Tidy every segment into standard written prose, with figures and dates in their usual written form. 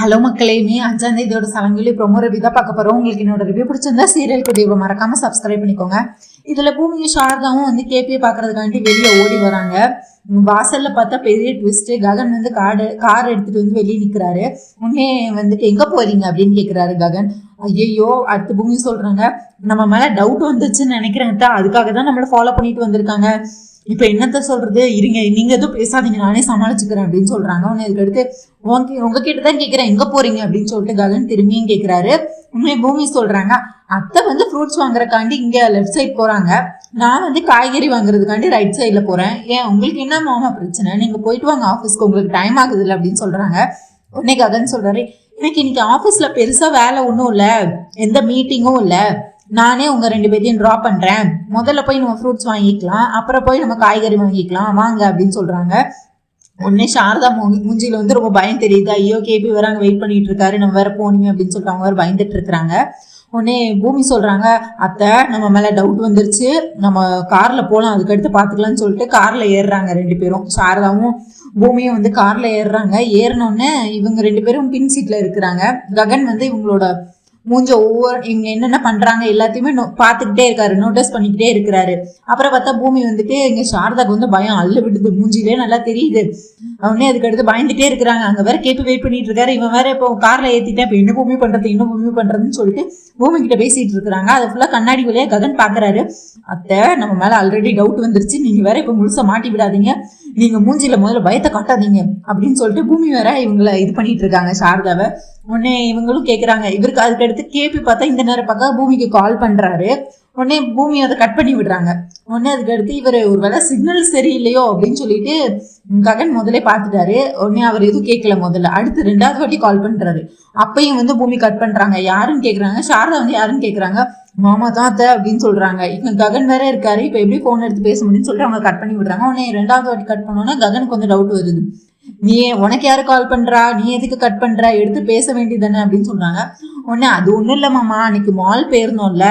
Hello மக்களேமே 5ஆம் தேதியோட சலங்கிலி promo review தான் பார்க்க போகிறோம். உங்களுக்கு என்னோட ரிவ்யூ பிடிச்சிருந்தா சீரியல் குடியை மறக்காம சப்ஸ்கிரைப் பண்ணிக்கோங்க. இதில் பூமியும் சாரதாவும் வந்து கேபியை பார்க்கறதுக்காண்டி வெளியே ஓடி வராங்க. வாசல்ல பார்த்தா பெரிய ட்விஸ்ட். ககன் வந்து கார் எடுத்துட்டு வந்து வெளியே நிற்கிறாரு. உடனே வந்துட்டு எங்க போறீங்க அப்படின்னு கேட்கிறாரு ககன். ஐயோ அடுத்து பூமி சொல்றாங்க, நம்ம மேல டவுட் வந்துச்சுன்னு நினைக்கிறேன், அதுக்காக தான் நம்மளை ஃபாலோ பண்ணிட்டு வந்திருக்காங்க. இப்ப என்னத்த சொல்றது, இருங்க நீங்க எதுவும் பேசாதீங்க, நானே சமாளிச்சுக்கிறேன் அப்படின்னு சொல்றாங்க. உடனே இதுக்கு அடுத்து உங்ககிட்ட தான் கேட்கிறேன் எங்க போறீங்க அப்படின்னு சொல்லிட்டு ககன் திரும்பியும் கேட்கிறாரு. உண்மை பூமி சொல்றாங்க, அத்தை வந்து ஃப்ரூட்ஸ் வாங்குறதுக்காண்டி இங்க லெஃப்ட் சைட் போறாங்க, நான் வந்து காய்கறி வாங்குறதுக்காண்டி ரைட் சைட்ல போறேன். ஏன் உங்களுக்கு என்ன மாமா பிரச்சனை, நீங்க போயிட்டு வாங்க ஆஃபீஸ்க்கு, உங்களுக்கு டைம் ஆகுது இல்லை அப்படின்னு சொல்றாங்க. உடனே ககன் சொல்றாரு, எனக்கு இன்னைக்கு ஆஃபீஸ்ல பெருசா வேலை ஒன்றும் இல்லை, எந்த மீட்டிங்கும் இல்லை, நானே உங்க 2 பேரையும் ட்ராப் பண்றேன், முதல்ல போய் நம்ம ஃப்ரூட்ஸ் வாங்கிக்கலாம், அப்புறம் போய் நம்ம காய்கறி வாங்கிக்கலாம் வாங்க அப்படின்னு சொல்றாங்க. உடனே சாரதா மூஞ்சியில வந்து ரொம்ப பயம் தெரியுது. ஐயோ கேபி வராங்க, வெயிட் பண்ணிட்டு இருக்காரு, நம்ம வேற போகணுமே அப்படின்னு சொல்லிட்டு அவங்க வேற பயந்துட்டு இருக்கிறாங்க. உடனே பூமி சொல்றாங்க, அத்தை நம்ம மேல டவுட் வந்துருச்சு, நம்ம கார்ல போகலாம், அதுக்கடுத்து பாத்துக்கலாம்னு சொல்லிட்டு கார்ல ஏறுறாங்க 2 பேரும். சாரதாவும் பூமியும் வந்து கார்ல ஏறுறாங்க. ஏறினோடனே இவங்க 2 பேரும் பின் சீட்ல இருக்கிறாங்க. ககன் வந்து இவங்களோட மூஞ்ச இவங்க என்னென்ன பண்றாங்க எல்லாத்தையுமே பார்த்துக்கிட்டே இருக்காரு, நோட்டீஸ் பண்ணிக்கிட்டே இருக்கிறாரு. அப்புறம் பார்த்தா பூமி வந்துட்டு இங்க சாரதாக்கு வந்து பயம் அள்ள விடுது, மூஞ்சிலே நல்லா தெரியுது. அவனே அதுக்கு அடுத்து பயந்துட்டே இருக்கிறாங்க. அங்க வேற கேட்டு வெயிட் பண்ணிட்டு இருக்காரு. இவன் வேற இப்போ கார்ல ஏத்திட்டேன், இப்ப என்ன பூமி பண்றதுன்னு சொல்லிட்டு பூமி கிட்ட பேசிட்டு இருக்கிறாங்க. அதை ஃபுல்லா கண்ணாடி வழியா ககன் பாக்குறாரு. அத்தை நம்ம மேல ஆல்ரெடி டவுட் வந்துருச்சு, நீங்க வேற இப்ப முழுசா மாட்டி விடாதீங்க, நீங்க மூஞ்சில முதல்ல பயத்தை காட்டாதீங்க அப்படின்னு சொல்லிட்டு பூமி வேற இவங்களை இது பண்ணிட்டு இருக்காங்க சாரதாவை. உடனே இவங்களும் கேட்குறாங்க. இவருக்கு அதுக்கு அடுத்து கேபி பார்த்தா இந்த நேரம் பார்க்க பூமிக்கு கால் பண்றாரு. உடனே பூமி அதை கட் பண்ணி விடுறாங்க. உடனே அதுக்கு அடுத்து இவர் ஒரு வேளை சிக்னல் சரியில்லையோ அப்படின்னு சொல்லிட்டு ககன் முதலே பார்த்துட்டாரு. உடனே அவர் எதுவும் கேட்கல. முதல்ல அடுத்து 2வது வாட்டி கால் பண்றாரு. அப்பையும் வந்து பூமி கட் பண்றாங்க. யாருன்னு கேட்குறாங்க. சாரதா வந்து யாருன்னு கேட்குறாங்க. மாமா தான் அத்தை அப்படின்னு சொல்றாங்க. இங்க ககன் வேற இருக்காரு, இப்ப எப்படி போன் எடுத்து பேச முடியும்னு சொல்லிட்டு அவங்க கட் பண்ணி விடுறாங்க. உடனே 2வது வாட்டி கட் பண்ணோன்னா ககனுக்கு வந்து டவுட் வருது. நீ உனக்கு யாரு கால் பண்றா, நீ எதுக்கு கட் பண்ற, எடுத்து பேச வேண்டியதானே அப்படின்னு சொல்றாங்க. உடனே அது ஒண்ணும் இல்ல மாமா, அன்னைக்கு மால் போயிருந்தோம்ல,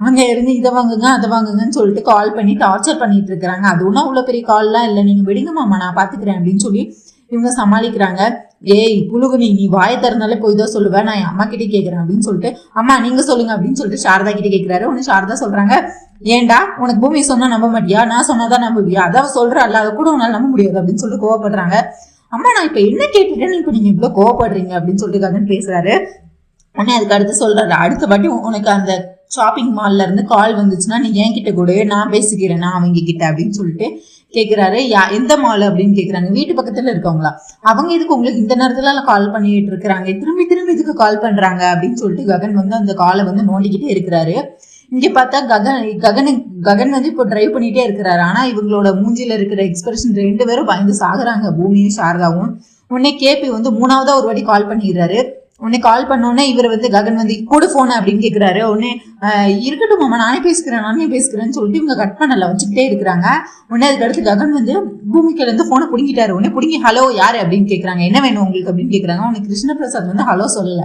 அங்க இருந்து இதை வாங்குங்க அதை வாங்குங்கன்னு சொல்லிட்டு கால் பண்ணி டார்ச்சர் பண்ணிட்டு இருக்கிறாங்க, அது ஒன்றும் அவ்வளவு பெரிய கால்லாம் இல்லை, நீங்க விடுங்க மாமா நான் பாத்துக்கிறேன் அப்படின்னு சொல்லி இவங்க சமாளிக்கிறாங்க. ஏய் புழுகுனி, நீ வாயை திறந்தாலே போய் தான் சொல்லுவேன், நான் என் அம்மா கிட்டே கேட்கறேன் அப்படின்னு சொல்லிட்டு அம்மா நீங்க சொல்லுங்க அப்படின்னு சொல்லிட்டு சாரதா கிட்ட கேட்கிறாரு. உடனே சாரதா சொல்றாங்க, ஏண்டா உனக்கு பூமி சொன்னா நம்ப மாட்டியா, நான் சொன்னாதான் நம்புவியா, அதான் சொல்றேன்ல, அதை கூட உன்னால நம்ப முடியாது அப்படின்னு சொல்லிட்டு கோவப்படுறாங்க. அம்மா நான் இப்ப என்ன கேட்டுட்டேன்னு இப்ப நீங்க இவ்வளவு கோவப்படுறீங்க அப்படின்னு சொல்லிட்டு ககன் பேசுறாரு. உடனே அதுக்கு அடுத்து சொல்றாரு, அடுத்த வாட்டி உனக்கு அந்த ஷாப்பிங் மால்ல இருந்து கால் வந்துச்சுன்னா நீ என் கிட்ட கூட, நான் பேசிக்கிறேன் நான் அவங்க கிட்ட அப்படின்னு சொல்லிட்டு கேட்கிறாரு. எந்த மால் அப்படின்னு கேட்கறாங்க. வீட்டு பக்கத்துல இருக்கவங்களா, அவங்க இதுக்கு உங்களுக்கு இந்த நேரத்துல கால் பண்ணிட்டு இருக்கிறாங்க, திரும்பி திரும்பி இதுக்கு கால் பண்றாங்க அப்படின்னு சொல்லிட்டு ககன் வந்து அந்த காலை வந்து நோண்டிக்கிட்டே இருக்கிறாரு. இங்க பார்த்தா ககன் வந்து இப்போ டிரைவ் பண்ணிட்டே இருக்கிறாரு. ஆனா இவங்களோட மூஞ்சில இருக்கிற எக்ஸ்பிரஷன் 2 பேரும் பயந்து சாகுறாங்க, பூமியும் சாரதாவும். உடனே கேபி வந்து 3வது ஒரு வாட்டி கால் பண்ணிடுறாரு. உடனே கால் பண்ணோடனே இவர் வந்து ககன் வந்து கொடு போன அப்படின்னு கேட்கிறாரு. உடனே இருக்கட்டும் மாமா நானே பேசுகிறேன்னு சொல்லிட்டு இவங்க கட் பண்ணல வச்சுக்கிட்டே இருக்கிறாங்க. உடனே அதுக்கு அடுத்து ககன் வந்து பூமிக்கில இருந்து போனை பிடிங்கிட்டாரு. உடனே பிடிங்கி ஹலோ யாரு அப்படின்னு கேட்கறாங்க, என்ன வேணும் உங்களுக்கு அப்படின்னு கேட்கறாங்க. உடனே கிருஷ்ணபிரசாத் வந்து ஹலோ சொல்லல,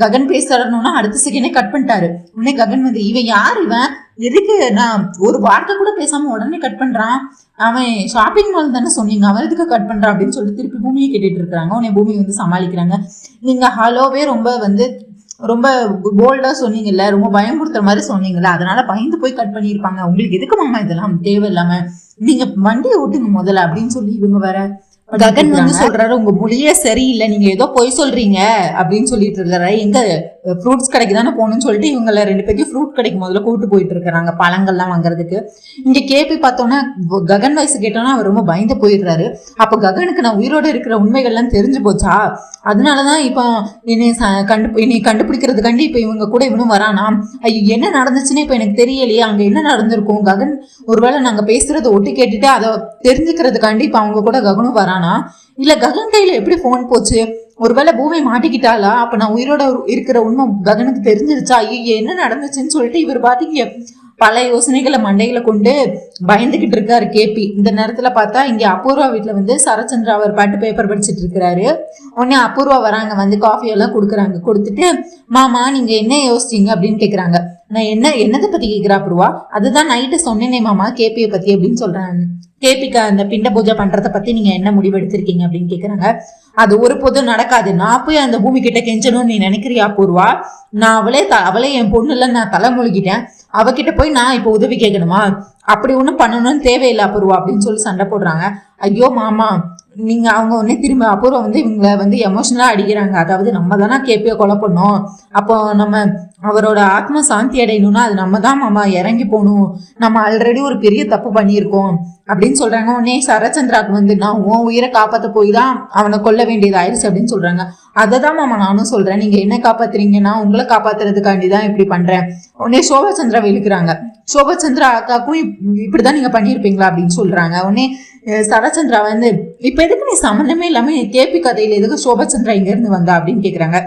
ககன் பேசுறணும்னா அடுத்த செகண்டே கட் பண்ணிட்டாரு. உடனே ககன் வந்து இவன் யார், இவன் எதுக்கு நான் ஒரு வார்த்தை கூட பேசாம உடனே கட் பண்றான், அவன் ஷாப்பிங் மால் தானே சொன்னீங்க, அவன் எதுக்கு கட் பண்றான் அப்படின்னு சொல்லிட்டு திருப்பி பூமியை கேட்டுட்டு இருக்காங்க. உடனே பூமி வந்து சமாளிக்கிறாங்க, நீங்க ஹலோவே ரொம்ப போல்டா சொன்னீங்கல்ல, ரொம்ப பயமுறுத்துற மாதிரி சொன்னீங்கல்ல, அதனால பயந்து போய் கட் பண்ணியிருப்பாங்க, உங்களுக்கு எதுக்கு மாமா இதெல்லாம் தேவையில்லாம, நீங்க வண்டியை ஓட்டுங்க முதல்ல அப்படின்னு சொல்லி இவங்க வேற. ககன் வந்து சொல்றாரு, உங்க மொழியே சரியில்லை, நீங்க ஏதோ பொய் சொல்றீங்க அப்படின்னு சொல்லிட்டு இருக்காரு. எங்க ஃப்ரூட்ஸ் கடைக்கு தானே போகணும்னு சொல்லிட்டு இவங்கள 2 பேருக்கு ஃப்ரூட் கடைக்கு முதல்ல கூப்பிட்டு போயிட்டு இருக்கிறாங்க பழங்கள்லாம் வாங்குறதுக்கு. இங்க கேபி பார்த்தோன்னா ககன் வயசு கேட்டோன்னா அவர் ரொம்ப பயந்து போயிடுறாரு. அப்ப ககனுக்கு நான் உயிரோடு இருக்கிற உண்மைகள்லாம் தெரிஞ்சு போச்சா, அதனாலதான் இப்போ என்னை கண்டுபிடிக்கிறதுக்காண்டி இப்ப இவங்க கூட இவனும் வரானா, ஐயோ என்ன நடந்துச்சுன்னு இப்ப எனக்கு தெரியலையே, அங்க என்ன நடந்திருக்கும், ககன் ஒருவேளை நாங்க பேசுறதை ஒட்டு கேட்டுட்டு அதை தெரிஞ்சுக்கிறதுக்காண்டி இப்ப அவங்க கூட ககனும் வரானா, இல்ல ககன் கையில எப்படி போன் போச்சு, ஒருவேளை பூமி மாட்டிக்கிட்டாளா, அப்ப நான் உயிரோட இருக்கிற உண்மை ககனுக்கு தெரிஞ்சிருச்சா, ஐயோ என்ன நடந்துச்சுன்னு சொல்லிட்டு இவர் பாத்தீங்க பல யோசனைகளை மண்டையில கொண்டு பயந்துகிட்டு இருக்காரு கேபி. இந்த நேரத்துல பார்த்தா இங்க அபூர்வா வீட்டுல வந்து சரச்சந்திரா அவர் பாட்டு பேப்பர் படிச்சுட்டு இருக்கிறாரு. உடனே அபூர்வா வராங்க, வந்து காஃபி எல்லாம் கொடுக்குறாங்க. கொடுத்துட்டு மாமா நீங்க என்ன யோசிச்சீங்க அப்படின்னு கேக்குறாங்க. நான் என்னதை பத்தி கேக்குறா அப்புறவா? அதுதான் நைட்டு சொன்னேனே மாமா கேபியை பத்தி அப்படின்னு சொல்றேன். கேபிக்கு அந்த பிண்ட பூஜை பண்றதை பத்தி நீங்க என்ன முடிவு எடுத்திருக்கீங்க அப்படின்னு கேக்குறாங்க. அது ஒரு பொதும் நடக்காது. நான் போய் அந்த பூமி கிட்ட கெஞ்சணும்னு நீ நினைக்கிறியா பூர்வா? நான் அவளே என் பொண்ணு இல்ல, நான் தலை மூழ்கிட்டேன். அவகிட்ட போய் நான் இப்ப உதவி கேட்கணுமா? அப்படி ஒண்ணும் பண்ணணும்னு தேவையில்லை அபூர்வா அப்படின்னு சொல்லி சண்டை போடுறாங்க. ஐயோ மாமா, நீங்க அவங்க உடனே திரும்ப அபூர்வம் இவங்களை எமோஷனலா அடிக்கிறாங்க. அதாவது நம்ம தானே கேபிய கொலை பண்ணோம், அப்போ நம்ம அவரோட ஆத்மா சாந்தி அடையணும்னா அது நம்ம தான் மாமா இறங்கி போகணும், நம்ம ஆல்ரெடி ஒரு பெரிய தப்பு பண்ணியிருக்கோம் அப்படின்னு சொல்றாங்க. உடனே சரச்சந்திராக்கு நான் உன் உயிரை காப்பாற்ற போய் தான் அவனை கொல்ல வேண்டியது ஆயிடுச்சு அப்படின்னு சொல்றாங்க. அதை தான் மாமா நானும் சொல்றேன், நீங்க என்ன காப்பாத்துறீங்கன்னா உங்களை காப்பாத்துறதுக்காண்டி தான் இப்படி பண்றேன். உடனே சோபச்சந்திரா விழுக்கிறாங்க. சோபச்சந்திரா அக்காக்கும் இப்படிதான் நீங்க பண்ணியிருப்பீங்களா அப்படின்னு சொல்றாங்க. உடனே சரச்சந்திரா இப்ப எதுக்கு நீ சம்மந்தமே இல்லாம கேபி கதையில எதுக்கு சோபச்சந்திரா இங்க இருந்து வந்தா அப்படின்னு கேக்குறாங்க.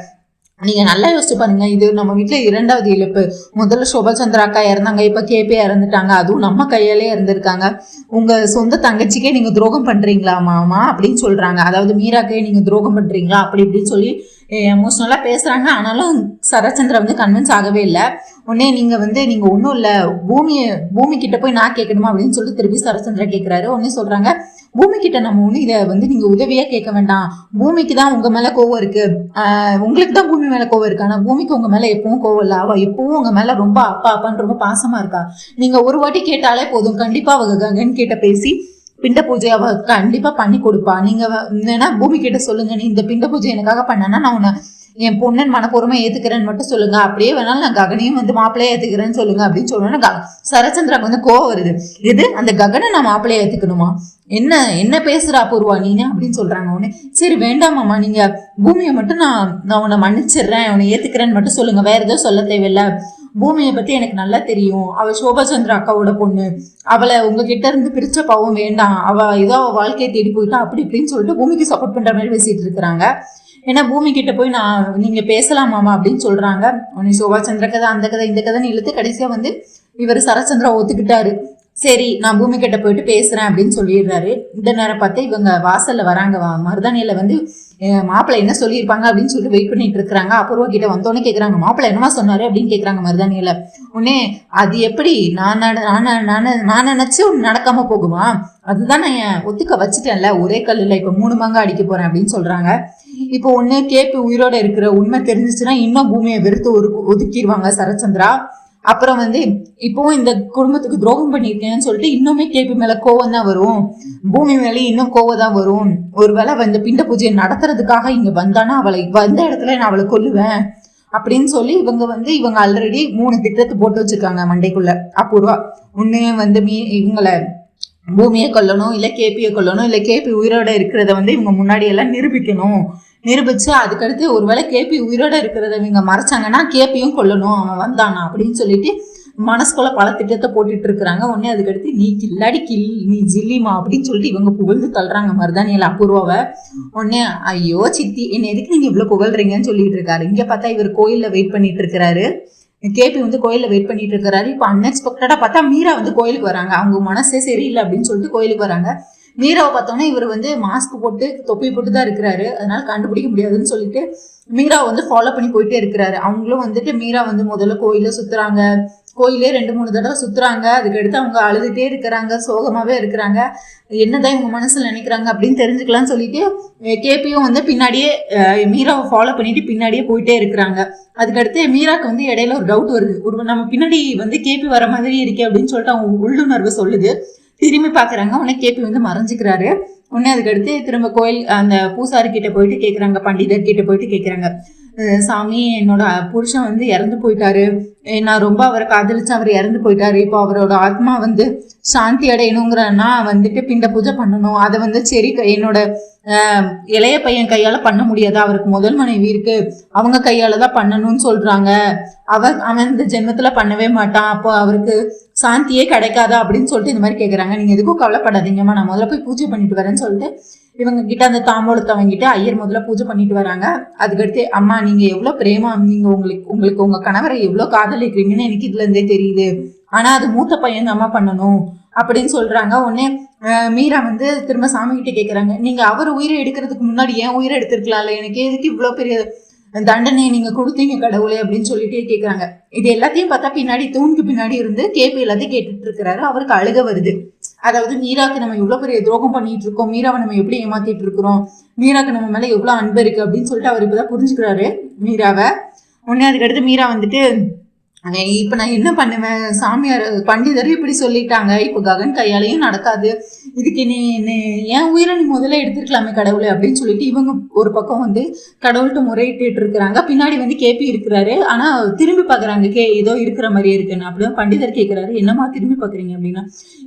நீங்க நல்லா யோசிச்சு பாருங்க, இது நம்ம வீட்டுல 2வது இழப்பு. முதல்ல சோபச்சந்திரா அக்கா இறந்தாங்க, இப்ப கேபி இறந்துட்டாங்க, அதுவும் நம்ம கையாலே இறந்துருக்காங்க. உங்க சொந்த தங்கச்சிக்கே நீங்க துரோகம் பண்றீங்களா மாமா அப்படின்னு சொல்றாங்க. அதாவது மீராக்கே நீங்க துரோகம் பண்றீங்களா அப்படி இப்படின்னு சொல்லி எமோஷனலா பேசுறாங்க. ஆனாலும் சரச்சந்திரா கன்வின்ஸ் ஆகவே இல்லை. உடனே நீங்க நீங்க ஒன்றும் இல்லை, பூமி கிட்ட போய் நான் கேட்கணுமா அப்படின்னு சொல்லி திருப்பி சரச்சந்திரா கேட்கிறாரு. உடனே சொல்றாங்க, பூமி கிட்ட நம்ம ஒண்ணு இதை நீங்க உதவியா கேட்க வேண்டாம், பூமிக்கு தான் உங்க மேல கோவம் இருக்கு, உங்களுக்கு தான் பூமி மேல கோவம் இருக்கு, ஆனா பூமிக்கு உங்க மேல எப்பவும் கோவம் இல்ல, அவ எப்பவும் உங்க மேல ரொம்ப அப்பா அப்பான்னு ரொம்ப பாசமா இருக்கா. நீங்க ஒரு வாட்டி கேட்டாலே போதும், கண்டிப்பா அவங்க ககன் கிட்ட பேசி பிண்ட பூஜை அவ கண்டிப்பா பண்ணி கொடுப்பா. நீங்க வேணா பூமி கிட்ட சொல்லுங்க, நீ இந்த பிண்ட பூஜை எனக்காக பண்ணனா நான் உன்னை என் பொண்ணன் மனப்பூர்வமா ஏத்துக்கிறேன்னு மட்டும் சொல்லுங்க, அப்படியே வேணாலும் நான் ககனையும் மாப்பிள்ளைய ஏத்துக்கிறேன்னு சொல்லுங்க அப்படின்னு சொல்லுவேன்னா சரச்சந்திராக்கு கோவம் வருது. இது அந்த ககனை நான் மாப்பிள்ளைய ஏத்துக்கணுமா, என்ன பேசுறா பூர்வா நீனு அப்படின்னு சொல்றாங்க. உடனே சரி வேண்டாமாம்மா, நீங்க பூமியை மட்டும் நான் உன்னை மன்னிச்சிடுறேன், உன்னை ஏத்துக்கிறேன்னு மட்டும் சொல்லுங்க, வேற எதுவும் சொல்ல தேவையில்லை. பூமியை பத்தி எனக்கு நல்லா தெரியும், அவ சோபச்சந்திரா அக்காவோட பொண்ணு, அவளை உங்ககிட்ட இருந்து பிரிச்ச பாவம் வேண்டாம், அவ ஏதோ அவ வாழ்க்கையை தேடி போயிட்டா அப்படி இப்படின்னு சொல்லிட்டு பூமிக்கு சப்போர்ட் பண்ற மாதிரி பேசிட்டு இருக்கிறாங்க. ஏன்னா பூமி கிட்ட போய் நீங்க பேசலாமாமா அப்படின்னு சொல்றாங்க. உடனே சோபாச்சந்திர கதை அந்த கதை இந்த கதைன்னு இழுத்து கடைசியா இவர் சரச்சந்திரா ஒத்துக்கிட்டாரு. சரி நான் பூமி கிட்ட போயிட்டு பேசுறேன் அப்படின்னு சொல்லிடுறாரு. இந்த நேரம் பார்த்து இவங்க வாசல்ல வராங்க. மருதாணியில மாப்பிள்ளை என்ன சொல்லியிருப்பாங்க அப்படின்னு சொல்லிட்டு வெயிட் பண்ணிட்டு இருக்கிறாங்க. அபூர்வா கிட்ட வந்தோடனே கேக்குறாங்க, மாப்பிள்ளை என்னமா சொன்னாரு அப்படின்னு கேக்குறாங்க மருதாணியில. உடனே அது எப்படி நான் நினைச்சு நடக்காம போகுமா, அதுதான் நான் ஒத்துக்க வச்சுட்டேன்ல, ஒரே கல்லுல இப்ப 3 மங்க அடிக்க போறேன் அப்படின்னு சொல்றாங்க. இப்போ ஒண்ணு கேபி உயிரோட இருக்கிற உண்மை தெரிஞ்சிச்சுன்னா இன்னும் பூமியை வெறுத்து ஒதுக்கிடுவாங்க சரச்சந்திரா. அப்புறம் இப்பவும் இந்த குடும்பத்துக்கு துரோகம் பண்ணிருக்கேன்னு சொல்லிட்டு இன்னுமே கேபி மேல கோவம் தான் வரும், பூமி மேல இன்னும் கோவம் தான் வரும். ஒருவேளை பிண்ட பூஜையை நடத்துறதுக்காக இங்க வந்தானா அவளை வந்த இடத்துல நான் அவளை கொல்லுவேன் அப்படின்னு சொல்லி இவங்க ஆல்ரெடி 3 திட்டத்தை போட்டு வச்சிருக்காங்க மண்டைக்குள்ள. அபூர்வா ஒண்ணு இவங்களை பூமியை கொல்லணும், இல்ல கேபியை கொல்லணும், இல்ல கேபி உயிரோட இருக்கிறத இவங்க முன்னாடி எல்லாம் நிரூபிச்சு அதுக்கடுத்து ஒருவேளை கேபி உயிரோட இருக்கிறத இவங்க மறைச்சாங்கன்னா கேபியும் கொல்லணும் அவன் வந்தானா அப்படின்னு சொல்லிட்டு மனசுக்குள்ள பல திட்டத்தை போட்டுட்டு இருக்கிறாங்க. உடனே அதுக்கடுத்து நீ கில்லாடி நீ ஜில்லிமா அப்படின்னு சொல்லிட்டு இவங்க புகழ்ந்து தள்ளுறாங்க மருதாணியில அபூர்வாவை. உடனே ஐயோ சித்தி என்ன எதுக்கு நீங்க இவ்வளவு புகழ்றீங்கன்னு சொல்லிட்டு இருக்காரு. இங்க பார்த்தா இவர் கோயில்ல வெயிட் பண்ணிட்டு இருக்கிறாரு. கேபி கோயில்ல வெயிட் பண்ணிட்டு இருக்கிறாரு. இப்ப அன்எக்ஸ்பெக்டடா பார்த்தா மீரா கோயிலுக்கு வராங்க. அவங்க மனசே சரியில்லை அப்படின்னு சொல்லிட்டு கோயிலுக்கு வராங்க. மீராவை பார்த்தோன்னா இவர் மாஸ்க் போட்டு தொப்பி போட்டு தான் இருக்கிறாரு, அதனால கண்டுபிடிக்க முடியாதுன்னு சொல்லிட்டு மீராவை ஃபாலோ பண்ணி போயிட்டே இருக்கிறாரு. அவங்களும் மீரா முதல்ல கோயில சுத்துறாங்க, கோயிலே 2-3 தடவை சுத்துறாங்க. அதுக்கடுத்து அவங்க அழுதுட்டே இருக்கிறாங்க, சோகமாவே இருக்கிறாங்க. என்னதான் இவங்க மனசுல நினைக்கிறாங்க அப்படின்னு தெரிஞ்சுக்கலாம்னு சொல்லிட்டு கேபியும் பின்னாடியே மீராவை ஃபாலோ பண்ணிட்டு பின்னாடியே போயிட்டே இருக்கிறாங்க. அதுக்கடுத்து மீராக்கு இடையில ஒரு டவுட் வருது, ஒரு நம்ம பின்னாடி கேபி வர மாதிரி இருக்கே அப்படின்னு சொல்லிட்டு அவங்க உள்ளுணர்வு சொல்லுது. திரும்பி பாக்குறாங்க. உடனே கேபி மறைஞ்சுக்கிறாரு. உடனே அதுக்கடுத்து திரும்ப கோயில் அந்த பூசாரி கிட்ட போயிட்டு கேக்குறாங்க, பண்டிதர் கிட்ட போயிட்டு கேக்குறாங்க, சாமி என்னோட புருஷன் இறந்து போயிட்டாரு, நான் ரொம்ப அவரை காதலிச்சு அவர் இறந்து போயிட்டாரு, இப்போ அவரோட ஆத்மா சாந்தி அடையணுங்கிறன்னா பிண்ட பூஜை பண்ணணும், அதை சரி என்னோட இளைய பையன் கையால பண்ண முடியாது, அவருக்கு முதல் மனைவி இருக்கு, அவங்க கையால தான் பண்ணணும்னு சொல்றாங்க, அவன் இந்த ஜென்மத்துல பண்ணவே மாட்டான், அப்போ அவருக்கு சாந்தியே கிடைக்காதா அப்படின்னு சொல்லிட்டு இந்த மாதிரி கேக்குறாங்க. நீங்க எதுக்கும் கவலைப்படாதீங்கம்மா, நான் முதல்ல போய் பூஜை பண்ணிட்டு வரேன்னு சொல்லிட்டு இவங்க கிட்ட அந்த தாம்பூலத்தை வாங்கிட்டு ஐயர் முதல்ல பூஜை பண்ணிட்டு வராங்க. அதுக்கடுத்து அம்மா நீங்க எவ்வளவு பிரேமா, நீங்க உங்களுக்கு உங்க கணவரை எவ்வளவு காதலிக்கிறீங்கன்னு எனக்கு இதுல இருந்தே தெரியுது, ஆனா அது மூத்த பையன் அம்மா பண்ணணும் அப்படின்னு சொல்றாங்க. உடனே மீரா திரும்ப சாமி கிட்ட கேக்குறாங்க, நீங்க அவர் உயிரை எடுக்கிறதுக்கு முன்னாடி ஏன் உயிரை எடுத்திருக்கலாம்ல, எனக்கு எதுக்கு இவ்வளவு பெரிய தண்டனை நீங்க கொடுத்தீங்க கடவுளே அப்படின்னு சொல்லிட்டே கேக்குறாங்க. இது எல்லாத்தையும் பார்த்தா பின்னாடி தூணுக்கு பின்னாடி இருந்து கேபி எல்லாத்தையும் கேட்டுட்டு இருக்கிறாரு. அவருக்கு அழுக வருது. அதாவது மீராக்கு நம்ம எவ்வளவு பெரிய துரோகம் பண்ணிட்டு இருக்கோம், மீராவை நம்ம எப்படி ஏமாத்திட்டு இருக்கிறோம், மீராக்கு நம்ம மேல எவ்வளவு அன்பு இருக்கு அப்படின்னு சொல்லிட்டு அவர் இப்பதான் புரிஞ்சுக்கிறாரு மீராவை. உடனே அதுக்கடுத்து மீரா வந்துட்டு இப்ப நான் என்ன பண்ணுவேன், சாமியார் பண்டிதர் இப்படி சொல்லிட்டாங்க, இப்ப ககன் கையாலையும் நடக்காது, இதுக்கு நீ என் உயிரை நீ முதல்ல எடுத்துருக்கலாமே கடவுளை அப்படின்னு சொல்லிட்டு இவங்க ஒரு பக்கம் வந்து கடவுள்கிட்ட முறையிட்டு இருக்கிறாங்க. பின்னாடி வந்து கேபி இருக்கிறாரு. ஆனா திரும்பி பாக்குறாங்க, ஏதோ இருக்கிற மாதிரியே இருக்குன்னு. அப்படிதான் பண்டிதர் கேட்கிறாரு, என்னமா திரும்பி பாக்குறீங்க அப்படின்னா,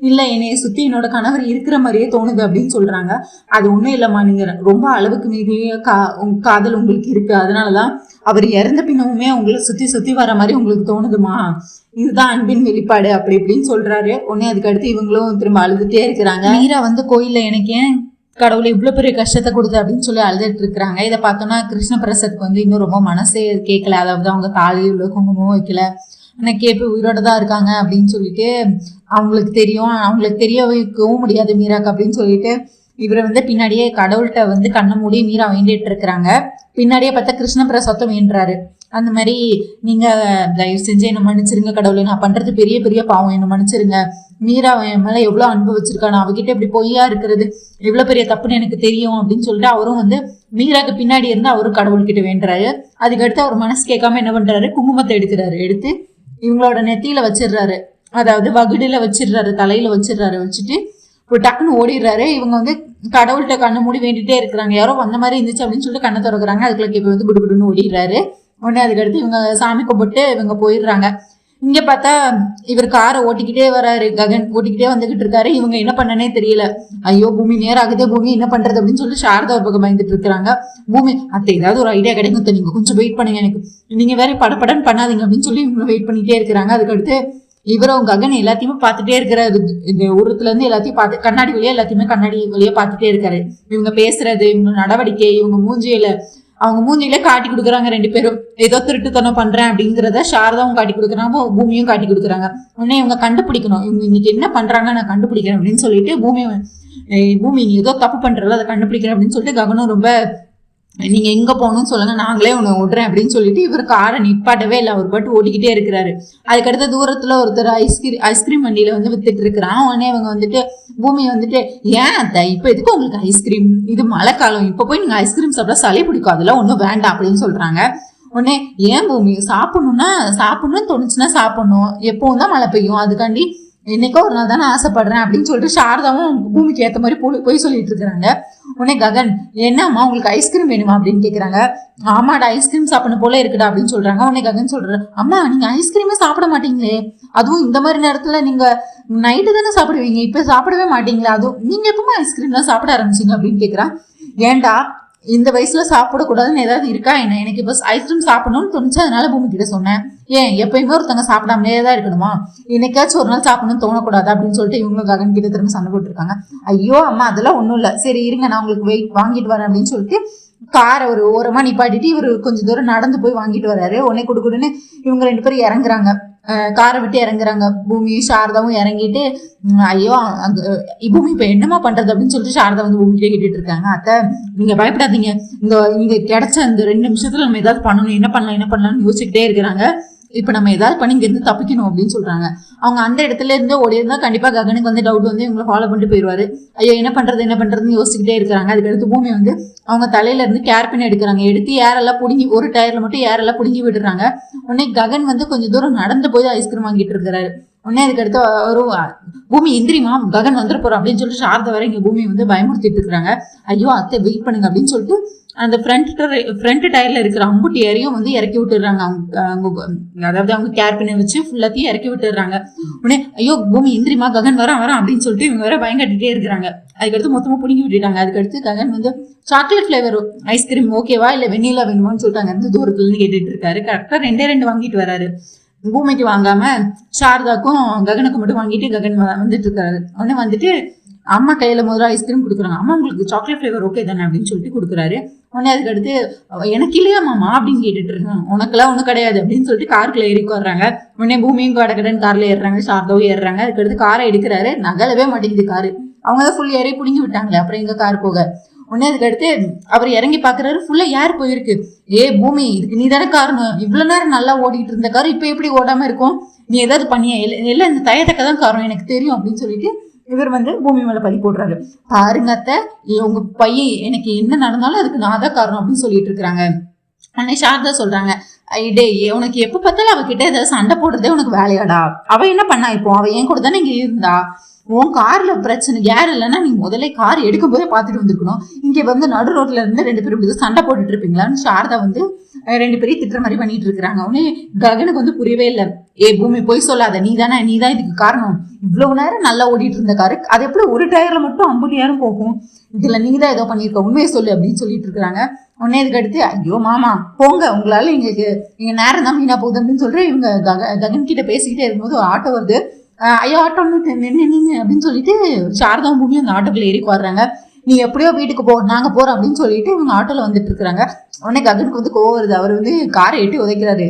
இல்ல என்னைய சுத்தி என்னோட கணவர் இருக்கிற மாதிரியே தோணுது அப்படின்னு சொல்றாங்க. அது ஒண்ணும் இல்லம்மா, நீங்க ரொம்ப அளவுக்கு மீறிய காதல் உங்களுக்கு இருக்கு, அதனாலதான் அவர் இறந்த பின்னமுமே உங்களை சுத்தி சுத்தி வர மாதிரி உங்களுக்கு தோணுதுமா, இதுதான் அன்பின் வெளிப்பாடு அப்படி இப்படின்னு சொல்றாரு. உடனே அதுக்கு அடுத்து இவங்களும் திரும்ப அழுதுட்டே இருக்கிறாங்க. மீரா வந்து கோயில்ல எனக்கு ஏன் கடவுளை இவ்வளவு பெரிய கஷ்டத்தை கொடுத்து அப்படின்னு சொல்லி அழுதுட்டு இருக்கிறாங்க. இதை பார்த்தோம்னா கிருஷ்ண பிரசாத்துக்கு வந்து இன்னும் ரொம்ப மனசே கேட்கல. அதாவது அவங்க தாலியில் குங்குமமும் வைக்கல, ஆனா கேபி உயிரோட தான் இருக்காங்க அப்படின்னு சொல்லிட்டு அவங்களுக்கு தெரியும். அவங்களுக்கு தெரிய வைக்கவும் முடியாது மீராக்கு அப்படின்னு சொல்லிட்டு இவரை வந்து பின்னாடியே கடவுள்கிட்ட வந்து கண்ணை மூடி மீரா வேண்டிட்டு இருக்கிறாங்க. பின்னாடியே பார்த்தா கிருஷ்ண பிரசாத்தும் வேண்டுறாரு. அந்த மாதிரி நீங்க தயவு செஞ்சு என்ன மன்னிச்சிருங்க கடவுளை, நான் பண்றது பெரிய பெரிய பாவம், என்ன மன்னிச்சிருங்க, மீரா என் மேல எவ்வளவு அன்பு வச்சிருக்கானு, அவகிட்ட இப்படி பொய்யா இருக்கிறது எவ்வளவு பெரிய தப்புன்னு எனக்கு தெரியும் அப்படின்னு சொல்லிட்டு அவரும் வந்து மீராக்கு பின்னாடி இருந்து அவரும் கடவுள்கிட்ட வேண்டுறாரு. அதுக்கடுத்து அவர் மனசு கேட்காம என்ன பண்றாரு, குங்குமத்தை எடுத்து இவங்களோட நெத்தியில வச்சிடுறாரு. அதாவது வகுடுல வச்சிடுறாரு, தலையில வச்சிடுறாரு. வச்சுட்டு இப்போ டக்குன்னு ஓடிடுறாரு. இவங்க வந்து கடவுள்கிட்ட கண்ணை மூடி வேண்டிட்டே இருக்கிறாங்க. யாரோ வந்த மாதிரி இருந்துச்சு அப்படின்னு சொல்லிட்டு கண்ணை திறக்கிறாங்க. அதுக்குள்ள இப்போ வந்து குடுகுடுன்னு ஓடிடுறாரு. உடனே அதுக்கடுத்து இவங்க சாமி கும்பிட்டு இவங்க போயிடுறாங்க. இங்க பார்த்தா இவர் காரை ஓட்டிக்கிட்டே வராரு. ககன் ஓட்டிக்கிட்டே வந்துகிட்டு இருக்காரு. இவங்க என்ன பண்ணனே தெரியல. ஐயோ பூமி நேரம் ஆகுதே, பூமி என்ன பண்றது அப்படின்னு சொல்லிட்டு சாரதா ஒரு பக்கம் பயந்துட்டு இருக்கிறாங்க. பூமி அத்தை ஏதாவது ஒரு ஐடியா கிடைக்கும், நீங்க கொஞ்சம் வெயிட் பண்ணுங்க, எனக்கு நீங்க வேற படப்படன்னு பண்ணாதீங்க அப்படின்னு சொல்லி இவங்க வெயிட் பண்ணிட்டே இருக்கிறாங்க. அதுக்கடுத்து இவரும் ககன் எல்லாத்தையுமே பார்த்துட்டே இருக்கிறாரு. இந்த உருத்துல இருந்து எல்லாத்தையும் பார்த்து கண்ணாடி வழியா எல்லாத்தையுமே கண்ணாடி வழியா பார்த்துட்டே இருக்காரு. இவங்க பேசுறது, இவங்க நடவடிக்கை, இவங்க அவங்க மூஞ்சியில காட்டி கொடுக்குறாங்க. ரெண்டு பேரும் ஏதோ திருட்டுத்தனம் பண்றேன் அப்படிங்கிறத சாரதாவும் காட்டி கொடுக்குறாங்க, பூமியும் காட்டி கொடுக்குறாங்க. உடனே இவங்க கண்டுபிடிக்கணும், இவங்க இன்னைக்கு என்ன பண்றாங்க நான் கண்டுபிடிக்கிறேன் அப்படின்னு சொல்லிட்டு பூமி நீ ஏதோ தப்பு பண்றல அதை கண்டுபிடிக்கிறேன் அப்படின்னு சொல்லிட்டு ககனும் ரொம்ப நீங்க எங்க போகணும்னு சொல்லுங்க, நாங்களே உன்னை விடுறேன் அப்படின்னு சொல்லிட்டு இவர் காரை நிப்பாட்டவே இல்லை. அவர் பாட்டு ஓடிக்கிட்டே இருக்கிறாரு. அதுக்கடுத்த தூரத்துல ஒருத்தர் ஐஸ்கிரீம் வண்டியில வந்து வித்துட்டு இருக்கிறான். உடனே இவங்க வந்துட்டு பூமி வந்துட்டு ஏன் அத்தை இப்ப எதுக்கு உங்களுக்கு ஐஸ்கிரீம், இது மழை காலம், இப்ப போய் நீங்க ஐஸ்கிரீம் சாப்பிட்டா சளி பிடிக்கும், அதெல்லாம் ஒன்றும் வேண்டாம் அப்படின்னு சொல்றாங்க. உடனே ஏன் பூமி சாப்பிடணும்னு தோணுச்சுன்னா சாப்பிடணும், எப்பவும் தான் மழை பெய்யும், அதுக்காண்டி என்னைக்கோ ஒரு நாள் தானே ஆசைப்படுறேன் அப்படின்னு சொல்லிட்டு சாரதாவும் பூமிக்கு ஏற்ற மாதிரி போய் சொல்லிட்டு இருக்கிறாங்க. உடனே ககன் என்னம்மா உங்களுக்கு ஐஸ்கிரீம் வேணுமா அப்படின்னு கேட்குறாங்க. ஆமாடா ஐஸ்கிரீம் சாப்பிடணும் போல இருக்குடா அப்படின்னு சொல்றாங்க. உடனே ககன் சொல்றாரு, அம்மா நீங்க ஐஸ்கிரீமே சாப்பிட மாட்டீங்களே, அதுவும் இந்த மாதிரி நேரத்துல நீங்க நைட்டு தானே சாப்பிடுவீங்க, இப்ப சாப்பிடவே மாட்டீங்களா, அதுவும் நீங்க எப்பவுமே ஐஸ்கிரீம்லாம் சாப்பிட ஆரம்பிச்சிங்க அப்படின்னு கேட்குறான். ஏன்டா இந்த வயசுல சாப்பிடக்கூடாதுன்னு ஏதாவது இருக்கா என்ன, எனக்கு இப்போ ஐஸ்கிரீம் சாப்பிடணும்னு தோணுச்சு, அதனால பூமி கிட்ட சொன்னேன். ஏன் எப்பயுமே ஒருத்தங்க சாப்பிடாமலே தான் இருக்கணுமா, என்னைக்காச்சும் ஒரு நாள் சாப்பிடணும்னு தோணக்கூடாது அப்படின்னு சொல்லிட்டு இவங்களும் ககன் கிட்ட திரும்ப சண்டை போட்டுருக்காங்க. ஐயோ அம்மா அதெல்லாம் ஒன்றும் இல்லை, சரி இருங்க நான் உங்களுக்கு வாங்கிட்டு வரேன் அப்படின்னு சொல்லிட்டு காரை ஒரு ஓரமா நிப்பாட்டிட்டு இவர் கொஞ்சம் தூரம் நடந்து போய் வாங்கிட்டு வர்றாரு. உடனே கொடுக்குடுன்னு இவங்க ரெண்டு பேரும் இறங்குறாங்க, காரை விட்டு இறங்குறாங்க. பூமியும் சாரதாவும் இறங்கிட்டு ஐயோ பூமி இப்ப என்னமா பண்றது அப்படின்னு சொல்லிட்டு சாரதா வந்து பூமிக்கிட்டே கேட்டுட்டு இருக்காங்க. அத்தை நீங்க பயப்படாதீங்க, இங்க கிடைச்ச அந்த 2 நிமிஷத்துல நம்ம ஏதாவது பண்ணணும், என்ன பண்ணலாம்னு யோசிச்சுக்கிட்டே இருக்கிறாங்க. இப்ப நம்ம ஏதாவது பண்ணி இங்க இருந்து தப்பிக்கணும் அப்படின்னு சொல்றாங்க. அவங்க அந்த இடத்துல இருந்து ஓடி இருந்தா கண்டிப்பா ககனுக்கு வந்து டவுட் வந்து இவங்களை ஃபாலோ பண்ணிட்டு போயிடுவாரு. ஐயோ என்ன பண்றதுன்னு யோசிச்சுக்கிட்டே இருக்கிறாங்க. அதுக்கடுத்து பூமி வந்து அவங்க தலையில இருந்து கேர் பண்ணி எடுக்கிறாங்க. எடுத்து ஏரெல்லாம் புடுங்கி, ஒரு டயர்ல மட்டும் ஏரெல்லாம் புடுங்கி விடுறாங்க. உடனே ககன் வந்து கொஞ்சம் தூரம் நடந்து போய் ஐஸ்கிரீம் வாங்கிட்டு இருக்கிறாரு. உடனே அதுக்கடுத்து ஒரு பூமி எந்திரிமா ககன் வந்துட போறோம் அப்படின்னு சொல்லிட்டு சாரதா வரை இங்க பூமி வந்து பயமுறுத்திட்டு இருக்கிறாங்க. ஐயோ அத்தை வெயிட் பண்ணுங்க அப்படின்னு சொல்லிட்டு அந்த ஃப்ரண்ட் டயர்ல இருக்கிற அம்புட்டி ஏரையும் வந்து இறக்கி விட்டுறாங்க. அதாவது அவங்க கேர் பண்ணி வச்சு ஃபுல்லாத்தையும் இறக்கி விட்டுறாங்க. உடனே ஐயோ பூமி எந்திரிமா ககன் வரான் அப்படின்னு சொல்லிட்டு இவங்க வேற பயங்கட்டிட்டே இருக்கிறாங்க. அதுக்கடுத்து மொத்தமா புடுங்கி விட்டுட்டாங்க. அதுக்கடுத்து ககன் வந்து சாக்லேட் ஃபிளேவர் ஐஸ்கிரீம் ஓகேவா இல்ல வெண்ணிலா வேணுமான்னு சொல்லிட்டு அங்க இருந்து தூரத்துல இருந்து கேட்டுட்டு இருக்காரு. கரெக்டா 2 வாங்கிட்டு வராரு. பூமிக்கு வாங்காம சாரதாக்கும் ககனுக்கு மட்டும் வாங்கிட்டு ககன் வந்துட்டு இருக்காரு. உடனே வந்துட்டு அம்மா கையில முதல்ல ஐஸ்கிரீம் கொடுக்குறாங்க. அம்மா உங்களுக்கு சாக்லேட் ஃபிளேவர் ஓகே தானே அப்படின்னு சொல்லிட்டு கொடுக்குறாரு. உடனே அதுக்கு அடுத்து எனக்கு இல்லையா மாமா அப்படின்னு கேட்டுட்டு இருக்காங்க. உனக்கெல்லாம் ஒன்றும் கிடையாது அப்படின்னு சொல்லிட்டு காருக்குள்ள ஏறிக்கு வர்றாங்க. உடனே பூமியும் கடகடன்னு கார்ல ஏறுறாங்க, சாரதாவும் ஏறுறாங்க. அதுக்கடுத்து காரை எடுக்கிறாரு, நகலவே மாட்டேங்குது காரு. அவங்க தான் ஃபுல் ஏறி பிடிங்கி விட்டாங்களே, அப்புறம் எங்க கார் போக. உடனே அதுக்கு அடுத்து அவர் இறங்கி பாக்குறாரு, ஃபுல்லா ஏர் போயிருக்கு. பூமி, இதுக்கு நீ தானே காரணம், இவ்வளவு நேரம் நல்லா ஓடிட்டு இருந்த கார் இப்ப எப்படி ஓடாம இருக்கும், நீ ஏதாவது பண்ணியா, இல்ல இந்த தயத்தக்க தான் காரணம் எனக்கு தெரியும் அப்படின்னு சொல்லிட்டு இவர் பூமி மேல பழி போடுறாரு. பாருங்க அத்தை, உங்க பையன் எனக்கு என்ன நடந்தாலும் அதுக்கு நான் தான் காரணம் அப்படின்னு சொல்லிட்டு இருக்கிறாங்க. அன்னை சாரதா சொல்றாங்க, டே உனக்கு எப்ப பார்த்தாலும் அவகிட்ட ஏதாவது சண்டை போடுறதே உனக்கு வேலையாடா, அவ என்ன பண்ணா, இப்போ அவ என் கூட தானே இங்க இருந்தா, உன் கார்ல பிரச்சனை கேர் இல்லைன்னா நீ முதல்ல கார் எடுக்கும் போதே பாத்துட்டு வந்துருக்கணும், இங்க நடு ரோட்ல இருந்து 2 பேரும் சண்டை போட்டுட்டு இருப்பீங்களான்னு சாரதா 2 பேரையும் திட்டுற மாதிரி பண்ணிட்டு இருக்கிறாங்க. உடனே ககனுக்கு புரியவே இல்லை. பூமி போய் சொல்லாத, நீதான் இதுக்கு காரணம், இவ்வளவு நேரம் நல்லா ஓடிட்டு இருந்த காரு அது எப்படி ஒரு டயர்ல மட்டும் 50 நேரம் போகும், இதுல நீதான் ஏதோ பண்ணிருக்க, உண்மையை சொல்லு அப்படின்னு சொல்லிட்டு இருக்காங்க. உடனே இதுக்கு அடுத்து, ஐயோ மாமா போங்க, உங்களால எங்களுக்கு எங்க நேரம் தான் வீணா போகுது அப்படின்னு சொல்ற இவங்க ககன் கிட்ட பேசிக்கிட்டே இருக்கும்போது ஒரு ஆட்டோ வருது. ஐயோ ஆட்டோ நின்று அப்படின்னு சொல்லிட்டு சாரதாவும் பூமியும் அந்த ஆட்டோக்குள்ள ஏறி வர்றாங்க. நீ எப்படியோ வீட்டுக்கு போ, நாங்க போறோம் அப்படின்னு சொல்லிட்டு இவங்க ஆட்டோல வந்துட்டு இருக்கிறாங்க. உடனே ககனுக்கு கோவம் வருது. அவர் காரை எட்டி உதைக்கிறாரு.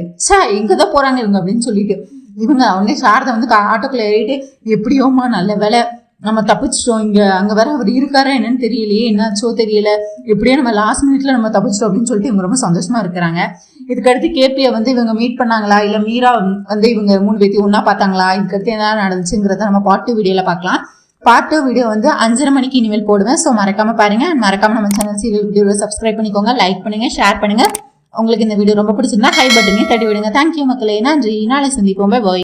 எங்கதான் போறாங்க இவங்க அப்படின்னு சொல்லிட்டு இவங்க உடனே சாரதா ஆட்டோக்குள்ள ஏறிட்டு, எப்படியோமா நல்ல வேலை நம்ம தப்பிச்சிட்டோம், அங்க வேற அவர் இருக்காரா என்னன்னு தெரியலையே, என்னாச்சோ தெரியல, எப்படியோ நம்ம லாஸ்ட் மினிட்ல நம்ம தப்பிச்சிட்டோம் அப்படின்னு சொல்லிட்டு இவங்க ரொம்ப சந்தோஷமா இருக்கிறாங்க. இதுக்கடுத்து கேபியை இவங்க மீட் பண்ணாங்களா, இல்ல மீரா இவங்க 3 பேர்த்தையும் ஒன்னா பார்த்தாங்களா, இதுக்கடுத்து என்ன நடந்துச்சுங்கிறத நம்ம பார்ட் 2 வீடியோல பார்க்கலாம். பார்ட் 2 வீடியோ 5:30 மணிக்கு இனிமேல் போடுவேன். ஸோ மறக்காம பாருங்க. மறக்காம நம்ம சேனல் சீரியல் வீடியோவை சப்ஸ்கிரைப் பண்ணிக்கோங்க, லைக் பண்ணுங்க, ஷேர் பண்ணுங்க. உங்களுக்கு இந்த வீடியோ ரொம்ப பிடிச்சிருந்தா ஹை பட்டனையும் தட்டி விடுங்க. தேங்க்யூ மக்களே, நன்றி, நாளை சந்திப்போம், பை.